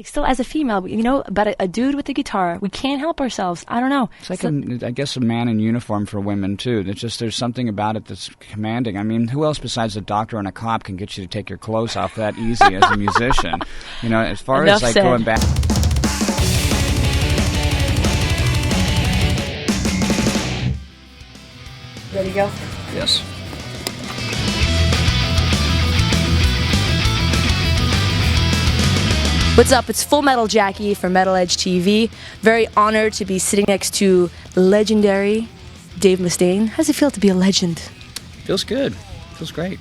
still, as a female, but a dude with a guitar, we can't help ourselves. I don't know. It's like, I guess, a man in uniform for women, too. There's something about it that's commanding. I mean, who else besides a doctor and a cop can get you to take your clothes off that easy as a musician? As far Enough as, like, said. going back... Ready to go? Yes. What's up? It's Full Metal Jackie from Metal Edge TV. Very honored to be sitting next to legendary Dave Mustaine. How does it feel to be a legend? Feels good. Feels great.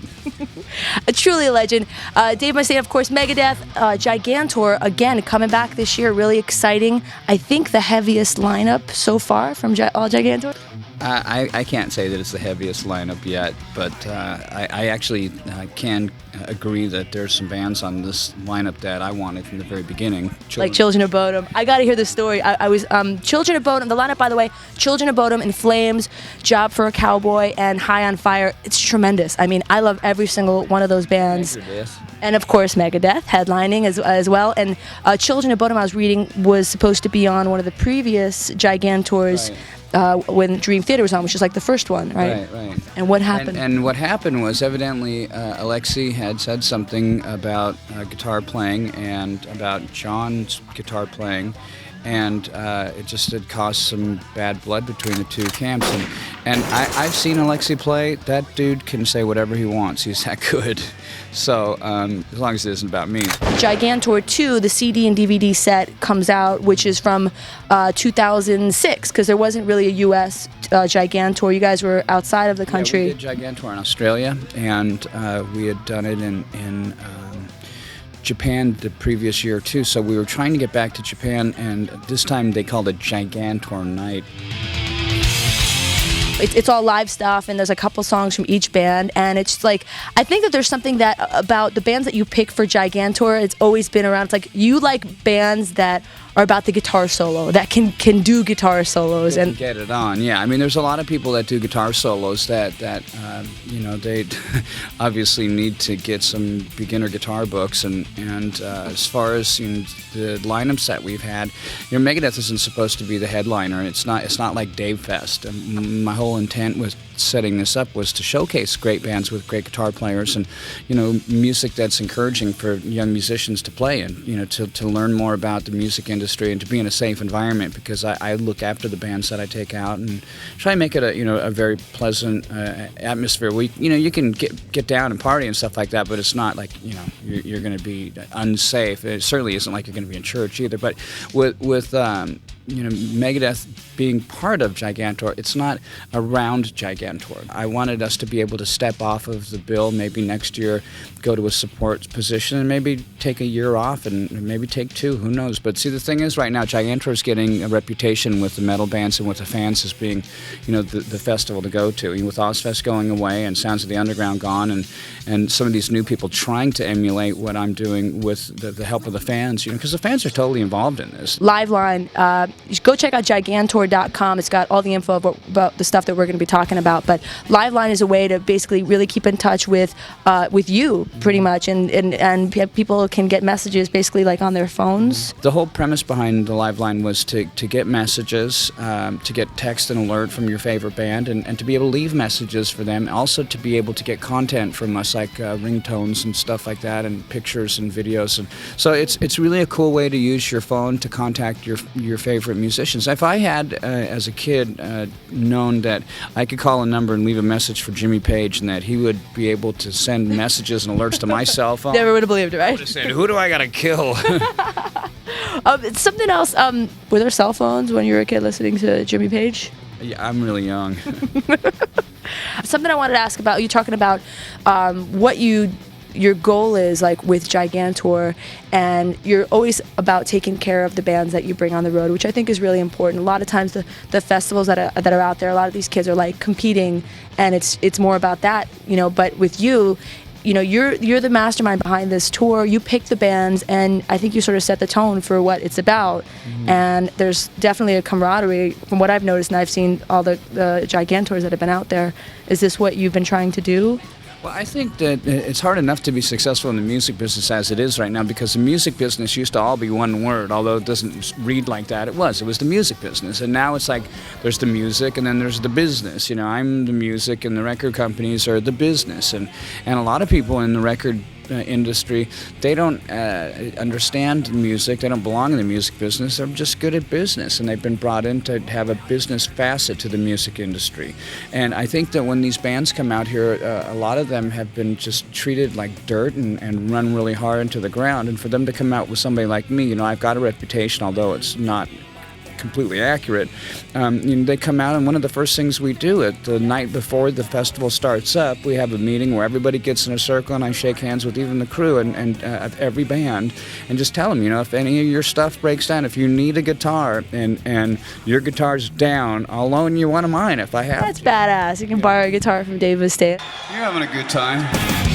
Truly a legend. Dave Mustaine, of course, Megadeth, Gigantor, again, coming back this year. Really exciting. I think the heaviest lineup so far from all Gigantor. I can't say that it's the heaviest lineup yet, but I actually can agree that there's some bands on this lineup that I wanted from the very beginning. Like Children of Bodom. I got to hear the story. I was Children of Bodom. The lineup, by the way, Children of Bodom, In Flames, Job for a Cowboy, and High on Fire. It's tremendous. I mean, I love every single one of those bands. Megadeth. And of course, Megadeth headlining as well. And Children of Bodom, I was reading, was supposed to be on one of the previous Gigantors. Right. When Dream Theater was on, which is like the first one, right? Right. And what happened? And what happened was, evidently, Alexei had said something about guitar playing and about John's guitar playing, and it just had caused some bad blood between the two camps. And I've seen Alexei play. That dude can say whatever he wants. He's that good. So, as long as it isn't about me. Gigantor 2, the CD and DVD set, comes out, which is from 2006, because there wasn't really a U.S. Gigantor. You guys were outside of the country. Yeah, we did Gigantor in Australia, and we had done it in Japan the previous year, too. So we were trying to get back to Japan, and this time they called it Gigantor Night. It's all live stuff, and there's a couple songs from each band, and it's like, I think that there's something that about the bands that you pick for Gigantor. It's always been around. It's like you like bands that are about the guitar solo, that can do guitar solos and get it on. Yeah, I mean, there's a lot of people that do guitar solos that they obviously need to get some beginner guitar books, and as far as the lineups that we've had, Megadeth isn't supposed to be the headliner. It's not like Dave Fest. My whole intent with setting this up was to showcase great bands with great guitar players, and music that's encouraging for young musicians to play, and to learn more about the music industry and to be in a safe environment, because I look after the bands that I take out and try and make it a very pleasant atmosphere. You can get down and party and stuff like that, but it's not like you're going to be unsafe. It certainly isn't like you're going to be in church either. But with Megadeth being part of Gigantor, it's not around Gigantor. I wanted us to be able to step off of the bill, maybe next year go to a support position, and maybe take a year off, and maybe take 2, who knows. But see, the thing is, right now, Gigantor is getting a reputation with the metal bands and with the fans as being, the festival to go to. With Ozfest going away and Sounds of the Underground gone, and some of these new people trying to emulate what I'm doing with the help of the fans, because the fans are totally involved in this. Liveline, go check out Gigantor.com. It's got all the info about the stuff that we're going to be talking about. But Liveline is a way to basically really keep in touch with you, pretty much, and people can get messages basically like on their phones. The whole premise behind the Liveline was to get messages, to get text and alert from your favorite band, and to be able to leave messages for them. Also to be able to get content from us, like ringtones and stuff like that, and pictures and videos. And so it's really a cool way to use your phone to contact your favorite musicians. If I had, as a kid, known that I could call a number and leave a message for Jimmy Page, and that he would be able to send messages and alerts to my cell phone, never would have believed it, right? I would have said, who do I gotta kill? It's something else. Were there cell phones when you were a kid listening to Jimmy Page? Yeah, I'm really young. Something I wanted to ask about, you talking about what your goal is, like with Gigantor, and you're always about taking care of the bands that you bring on the road, which I think is really important. A lot of times the festivals that are out there, a lot of these kids are like competing, and it's more about that, but with you, you're the mastermind behind this tour. You pick the bands, and I think you sort of set the tone for what it's about. Mm-hmm. And there's definitely a camaraderie from what I've noticed, and I've seen all the Gigantors that have been out there. Is this what you've been trying to do? Well, I think that it's hard enough to be successful in the music business as it is right now, because the music business used to all be one word, although it doesn't read like that. It was the music business. And now it's like there's the music and then there's the business. You know, I'm the music and the record companies are the business. And a lot of people in the record industry, they don't understand music. They don't belong in the music business. They're just good at business, and they've been brought in to have a business facet to the music industry. And I think that when these bands come out here, a lot of them have been just treated like dirt and run really hard into the ground. And for them to come out with somebody like me, you know, I've got a reputation, although it's not completely accurate. You know, they come out, and one of the first things we do at the night before the festival starts up, we have a meeting where everybody gets in a circle, and I shake hands with even the crew and every band, and just tell them, you know, if any of your stuff breaks down, if you need a guitar and your guitar's down, I'll loan you one of mine if I have That's to. badass. You can borrow a guitar from Dave Mustaine. You're having a good time.